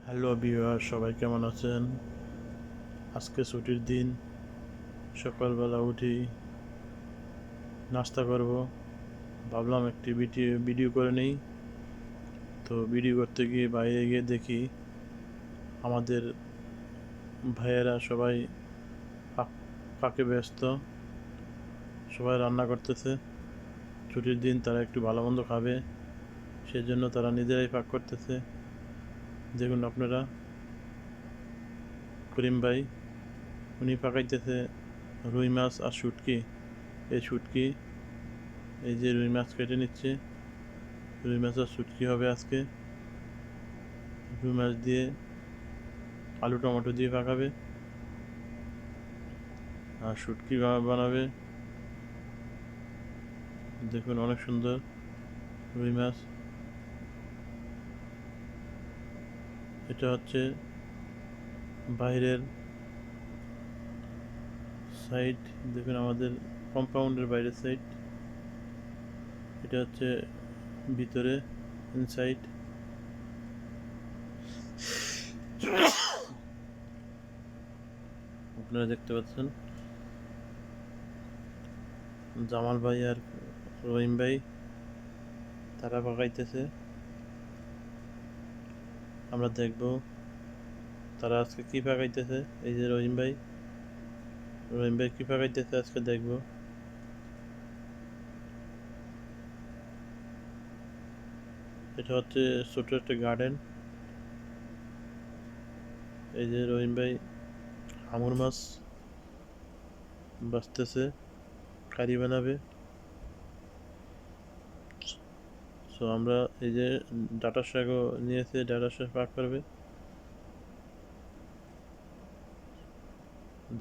Hello viewer, সবাই কেমন আছেন? আজকে ছুটির দিন, সকালবেলা উঠি, নাস্তা করব। ভাবলাম একটি ভিডিও করে নেই। তো ভিডিও করতে গিয়ে বাইরে গিয়ে দেখি আমাদের ভাইয়েরা সবাই পাকে ব্যস্ত, সবাই রান্না করতেছে। ছুটির দিন তারা একটু ভালো মন্দ খাবে, সেজন্য তারা নিজেরাই পাক করতেছে। দেখুন আপনারা, করিম ভাই উনি পাকাইতেছে রুই মাছ আর শুটকি। এই যে রুই মাছ কেটে নিচ্ছে, রুই মাছ আর শুটকি হবে আজকে। রুই মাছ দিয়ে আলু টমেটো দিয়ে পাকাবে, আর শুটকি বানাবে। দেখুন অনেক সুন্দর রুই মাছ। এটা হচ্ছে বাইরের সাইড, দেখুন আমাদের কম্পাউন্ডের বাইরের সাইড। এটা হচ্ছে ভিতরে, ইনসাইড। আপনারা দেখতে পাচ্ছেন জামাল ভাই আর রহিম ভাই তারা পাকাইতেছে। আমরা দেখব তারা আজকে কি পাকাইতেছে। এই যে রহিম ভাই কি পাকাইতেছে আজকে দেখব। এটা হচ্ছে ছোট একটা গার্ডেন। এই যে রহিম ভাই হাঙর মাছ বাছতেছে, কারি বানাবে। সো আমরা এই যে ডাটা শাকও নিয়েছে, ডাটা শাক পাক করবে।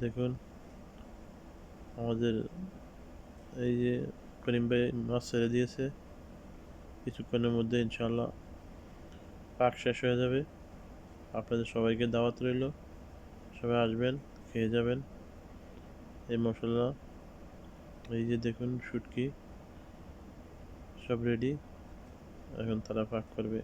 দেখুন আমাদের এই যে করিম ভাই মাছ ছেড়ে দিয়েছে, কিছুক্ষণের মধ্যে ইনশাল্লাহ পাক শেষ হয়ে যাবে। আপনাদের সবাইকে দাওয়াত রইল, সবাই আসবেন, খেয়ে যাবেন এই মশলা। এই যে দেখুন শুটকি সব রেডি, এখন তারা পাক করবে।